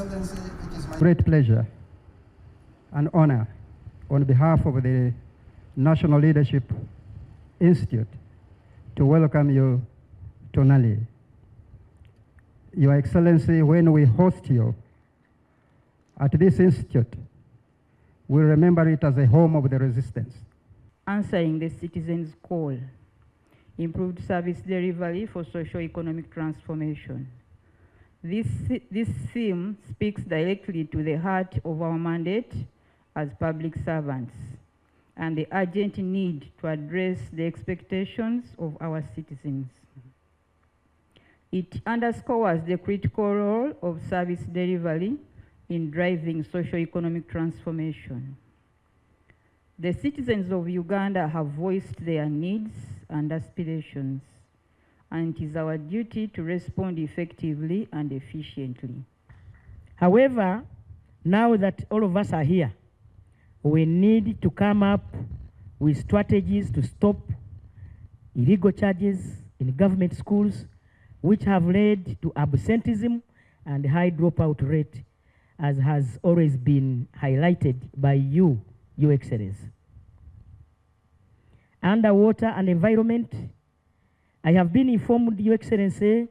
Excellency, it is my great pleasure and honor on behalf of the National Leadership Institute to welcome you to Nali. Your Excellency, when we host you at this institute, we remember it as a home of the resistance. Answering the citizens' call, improved service delivery for socio-economic transformation. This theme speaks directly to the heart of our mandate as public servants and the urgent need to address the expectations of our citizens. It underscores the critical role of service delivery in driving socio-economic transformation. The citizens of Uganda have voiced their needs and aspirations, and it is our duty to respond effectively and efficiently. However, now that all of us are here, we need to come up with strategies to stop illegal charges in government schools, which have led to absenteeism and high dropout rate, as has always been highlighted by you, Your Excellency. Underwater and environment, I have been informed, Your Excellency,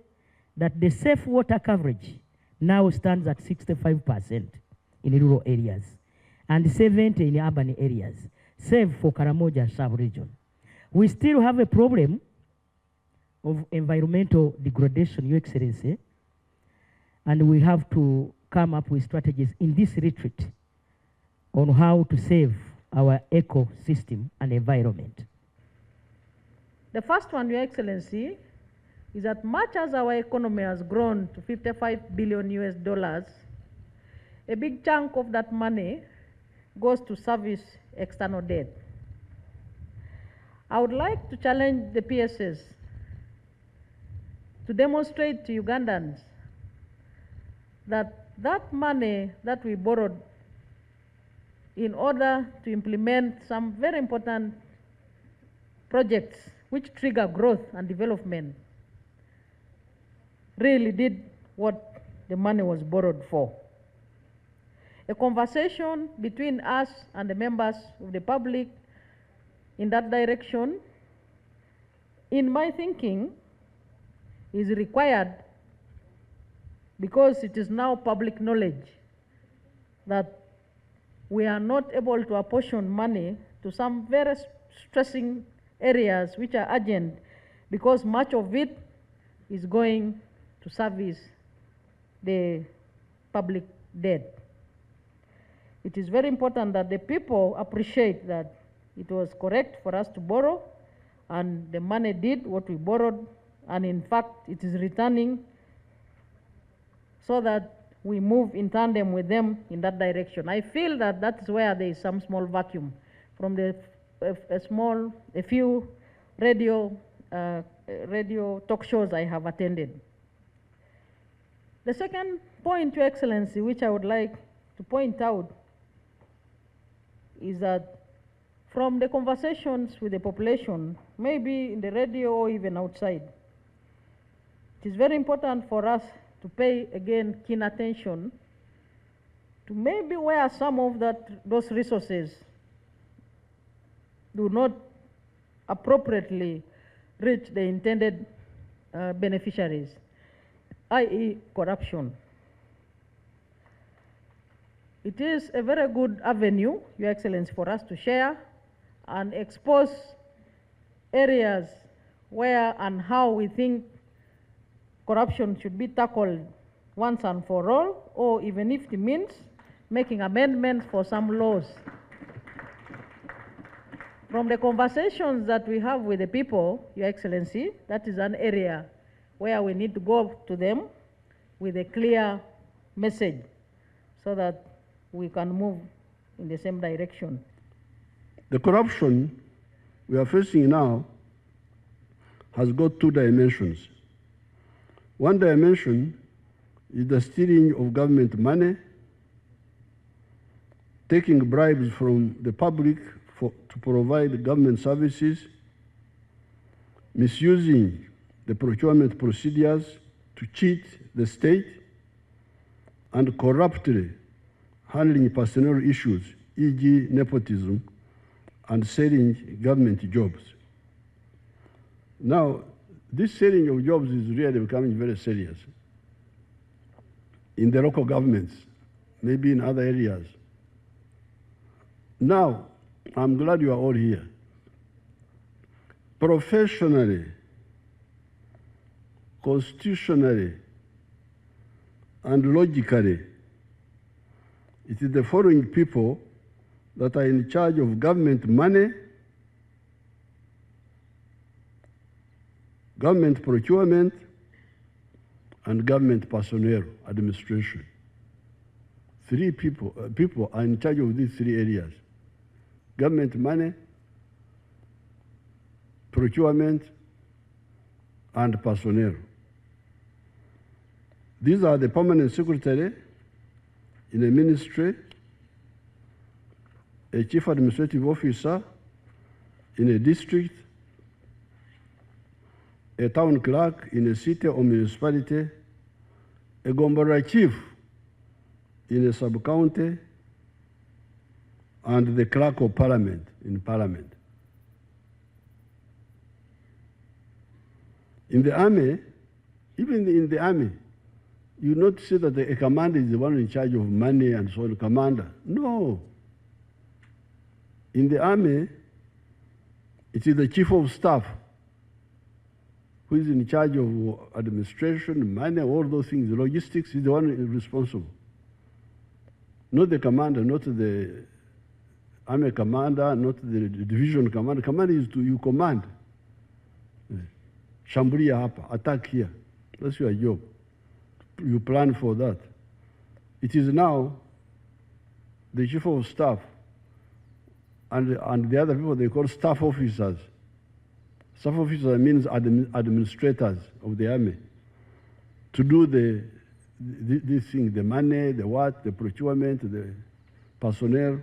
that the safe water coverage now stands at 65% in rural areas and 70% in urban areas, save for Karamoja sub-region. We still have a problem of environmental degradation, Your Excellency, and we have to come up with strategies in this retreat on how to save our ecosystem and environment. The first one, Your Excellency, is that much as our economy has grown to $55 billion, a big chunk of that money goes to service external debt. I would like to challenge the PSS to demonstrate to Ugandans that that money that we borrowed in order to implement some very important projects which trigger growth and development really did what the money was borrowed for. A conversation between us and the members of the public in that direction, in my thinking, is required because it is now public knowledge that we are not able to apportion money to some very stressing areas which are urgent, because much of it is going to service the public debt. It is very important that the people appreciate that it was correct for us to borrow, and the money did what we borrowed, and in fact it is returning, so that we move in tandem with them in that direction. I feel that that's where there is some small vacuum from a few radio talk shows I have attended. The second point, Your Excellency, which I would like to point out, is that from the conversations with the population, maybe in the radio or even outside, it is very important for us to pay again keen attention to maybe where some of those resources do not appropriately reach the intended beneficiaries, i.e. corruption. It is a very good avenue, Your Excellency, for us to share and expose areas where and how we think corruption should be tackled once and for all, or even if it means making amendments for some laws. From the conversations that we have with the people, Your Excellency, that is an area where we need to go to them with a clear message so that we can move in the same direction. The corruption we are facing now has got two dimensions. One dimension is the stealing of government money, taking bribes from the public to provide government services, misusing the procurement procedures to cheat the state, and corruptly handling personnel issues, e.g. nepotism, and selling government jobs. Now, this selling of jobs is really becoming very serious in the local governments, maybe in other areas. Now, I'm glad you are all here. Professionally, constitutionally, and logically, it is the following people that are in charge of government money, government procurement, and government personnel administration. Three people are in charge of these three areas: government money, procurement, and personnel. These are the permanent secretary in a ministry, a chief administrative officer in a district, a town clerk in a city or municipality, a Gombora chief in a sub-county, and the clerk of parliament in parliament. In the army, even in the army, you not see that a commander is the one in charge of money and so on, commander. No. In the army, it is the chief of staff who is in charge of administration, money, all those things, logistics, is the one responsible. Not the commander, not the army commander, not the division commander. Commander is you command. Shambulia hapa, attack here. That's your job. You plan for that. It is now the chief of staff and the other people they call staff officers. Staff officers means administrators of the army to do this thing, the money, the what, the procurement, the personnel.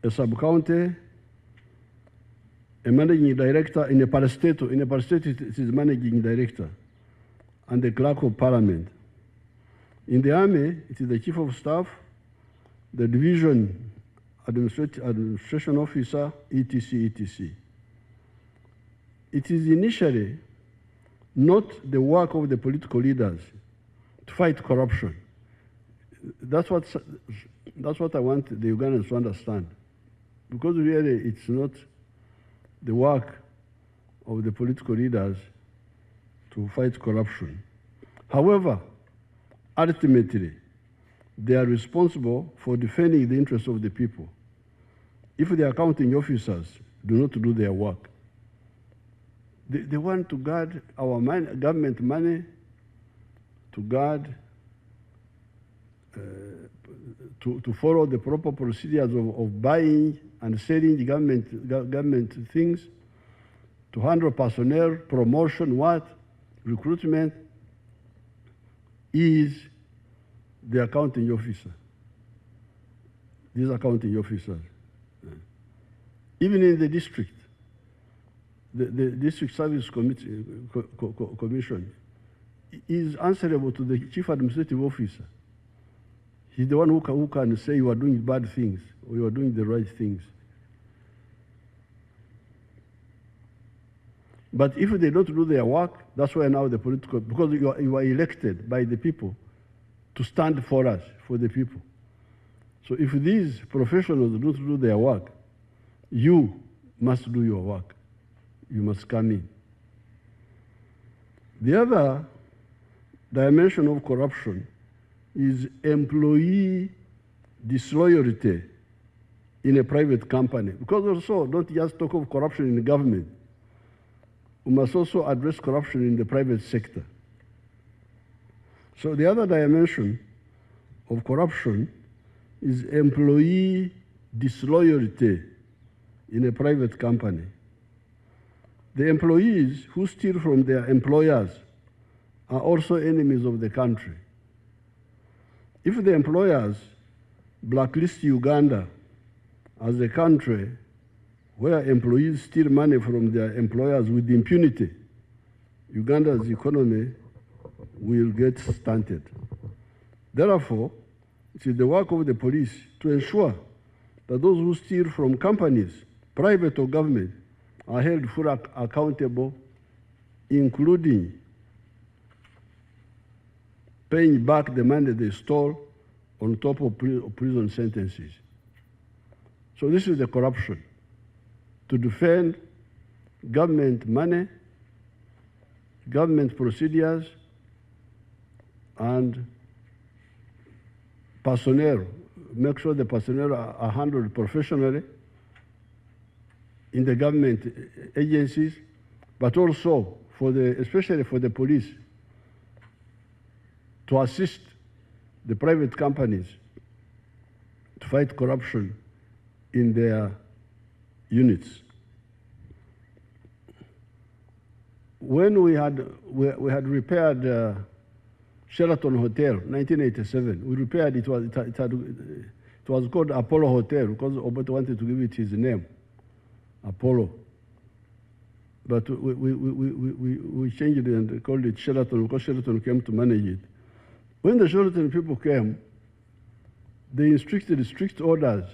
A sub-county, a managing director in a parastatal. In a parastatal, it is managing director, and the clerk of parliament. In the army, it is the chief of staff, the division administration officer, etc., etc. It is initially not the work of the political leaders to fight corruption. That's what I want the Ugandans to understand. Because really it's not the work of the political leaders to fight corruption. However, ultimately, they are responsible for defending the interests of the people. If the accounting officers do not do their work, they want to guard our government money, to guard, to follow the proper procedures of buying and selling government things, to handle personnel, promotion, recruitment, is the accounting officer. These accounting officers. Even in the district, the District Service Commission is answerable to the Chief Administrative Officer. He's the one who can say you are doing bad things or you are doing the right things. But if they don't do their work, that's why now the political, because you are elected by the people to stand for us, for the people. So if these professionals don't do their work, you must do your work. You must come in. The other dimension of corruption is employee disloyalty in a private company. Because also, don't just talk of corruption in the government. We must also address corruption in the private sector. So the other dimension of corruption is employee disloyalty in a private company. The employees who steal from their employers are also enemies of the country. If the employers blacklist Uganda as a country where employees steal money from their employers with impunity, Uganda's economy will get stunted. Therefore, it is the work of the police to ensure that those who steal from companies, private or government, are held fully accountable, including paying back the money they stole on top of prison sentences. So this is the corruption, to defend government money, government procedures, and personnel. Make sure the personnel are handled professionally in the government agencies, but also especially for the police, to assist the private companies to fight corruption in their units. When we had repaired Sheraton Hotel, 1987, we repaired it. It was called Apollo Hotel because Obote wanted to give it his name, Apollo. But we changed it and called it Sheraton because Sheraton came to manage it. When the Sheraton people came, they instructed strict orders.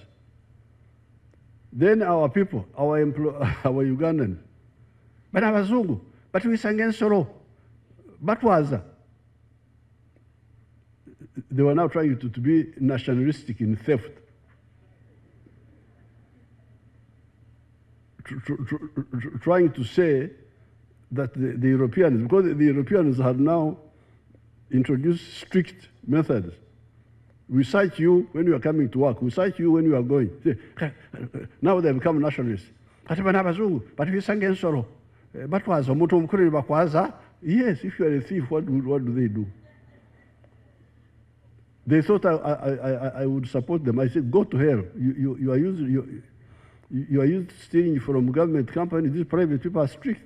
Then our people, our Ugandan, but abazungu, but we sang solo, but was. They were now trying to be nationalistic in theft. Trying to say that the Europeans, because the Europeans had now introduced strict methods. We cite you when you are coming to work. We cite you when you are going. Now they become nationalists. But we sang solo. But was yes, if you are a thief, what do they do? They thought I would support them. I said, go to hell. You are used stealing from government companies. These private people are strict.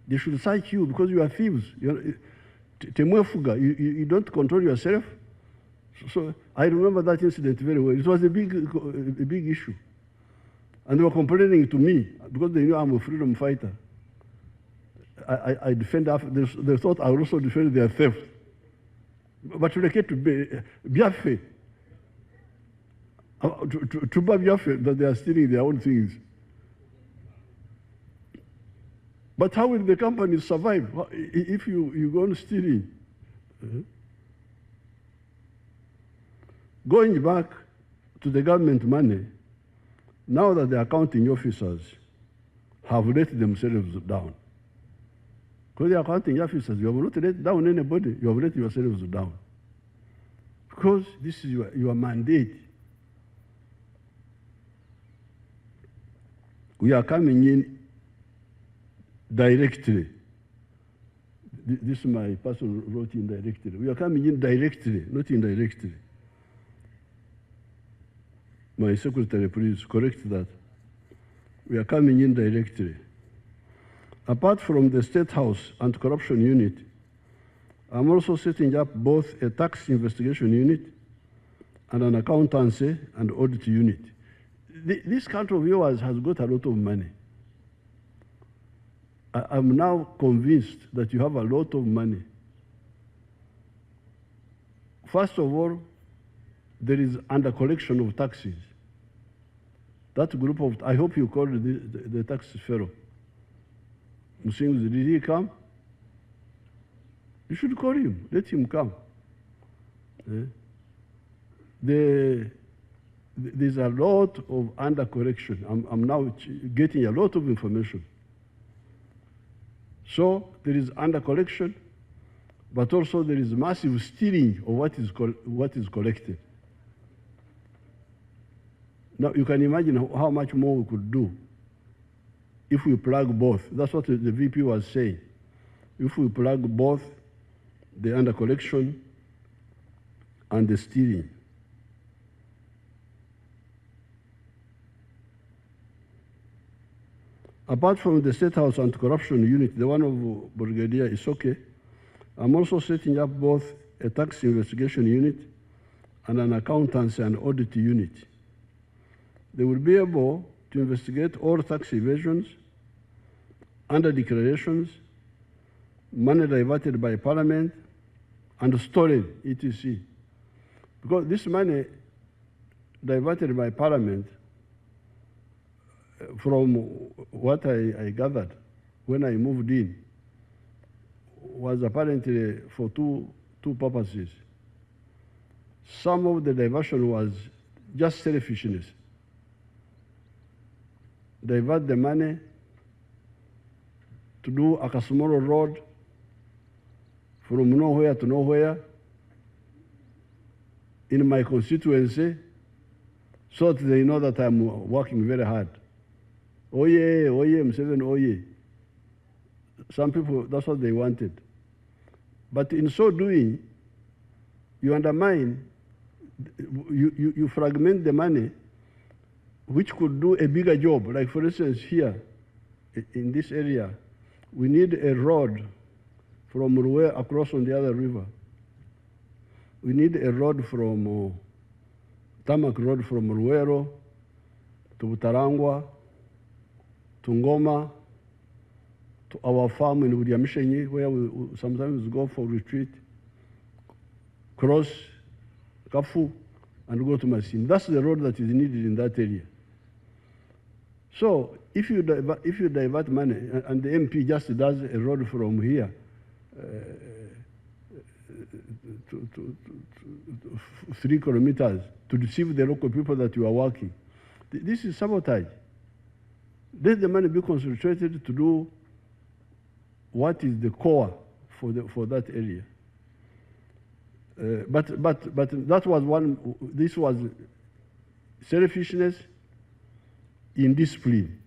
They should cite you because you are thieves. You don't control yourself. So I remember that incident very well. It was a big issue. And they were complaining to me because they knew I'm a freedom fighter. I defend, they thought I would also defend their theft. But to get to be biaffe, to biaffe that they are stealing their own things. But how will the companies survive if you go on stealing? Going back to the government money, now that the accounting officers have let themselves down. Because the accounting officers, you have not let down anybody, you have let yourselves down. Because this is your mandate. We are coming in directly. This is my person who wrote in directly. We are coming in directly, not indirectly. My secretary, please correct that. We are coming in directly. Apart from the State House Anti-Corruption Unit, I'm also setting up both a tax investigation unit and an accountancy and audit unit. This country of yours has got a lot of money. I'm now convinced that you have a lot of money. First of all, there is under collection of taxes. That group of, I hope you called the tax fellow. Musinguzi, did he come? You should call him. Let him come. There's a lot of under correction. I'm now getting a lot of information. So there is under collection, but also there is massive stealing of what is collected. Now you can imagine how much more we could do if we plug both. That's what the VP was saying. If we plug both the under collection and the stealing. Apart from the State House Anti-Corruption Unit, the one of Brigadier is okay. I'm also setting up both a tax investigation unit and an accountancy and audit unit. They will be able to investigate all tax evasions, under declarations, money diverted by Parliament, and stolen, etc. Because this money diverted by Parliament, from what I gathered when I moved in, was apparently for two purposes. Some of the diversion was just selfishness. Divert the money to do a small road from nowhere to nowhere in my constituency, so that they know that I'm working very hard. Oh yeah, M7, oh yeah. Some people, that's what they wanted. But in so doing, you undermine, you fragment the money, which could do a bigger job. Like for instance, here, in this area, we need a road from Ruwe across on the other river. We need a road from, tarmac road from Ruwero to Butarangwa, to Ngoma, to our farm in Udiamishenyi, where we sometimes go for retreat, cross Kafu, and go to Masin. That's the road that is needed in that area. So if you divert money, and the MP just does a road from here to 3 kilometers to deceive the local people that you are working, this is sabotage. Let the money be concentrated to do what is the core for that area. But that was one. This was selfishness, indiscipline.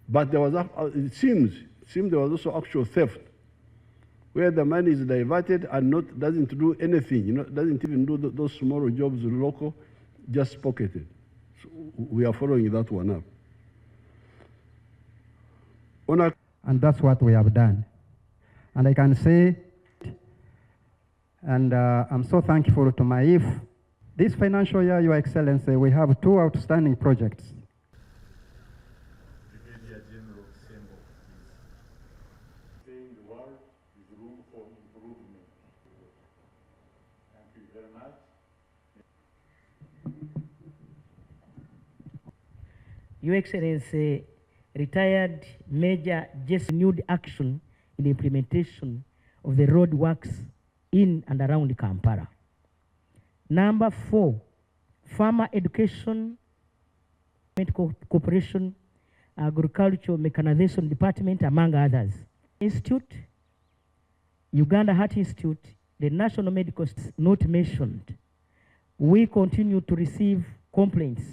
But there was it seems there was also actual theft, where the money is diverted and doesn't do anything. Doesn't even do those small jobs local, just pocketed. So we are following that one up. And that's what we have done. And I can say, and I'm so thankful to Maif. This financial year, Your Excellency, we have 2 outstanding projects. Brigadier General Sembo is saying the world is room for improvement. Thank you very much. Your Excellency, retired Major just renewed action in the implementation of the road works in and around Kampala. Number 4, farmer education, cooperation, agricultural mechanization department, among others. Institute, Uganda Heart Institute, the National Medical not mentioned. We continue to receive complaints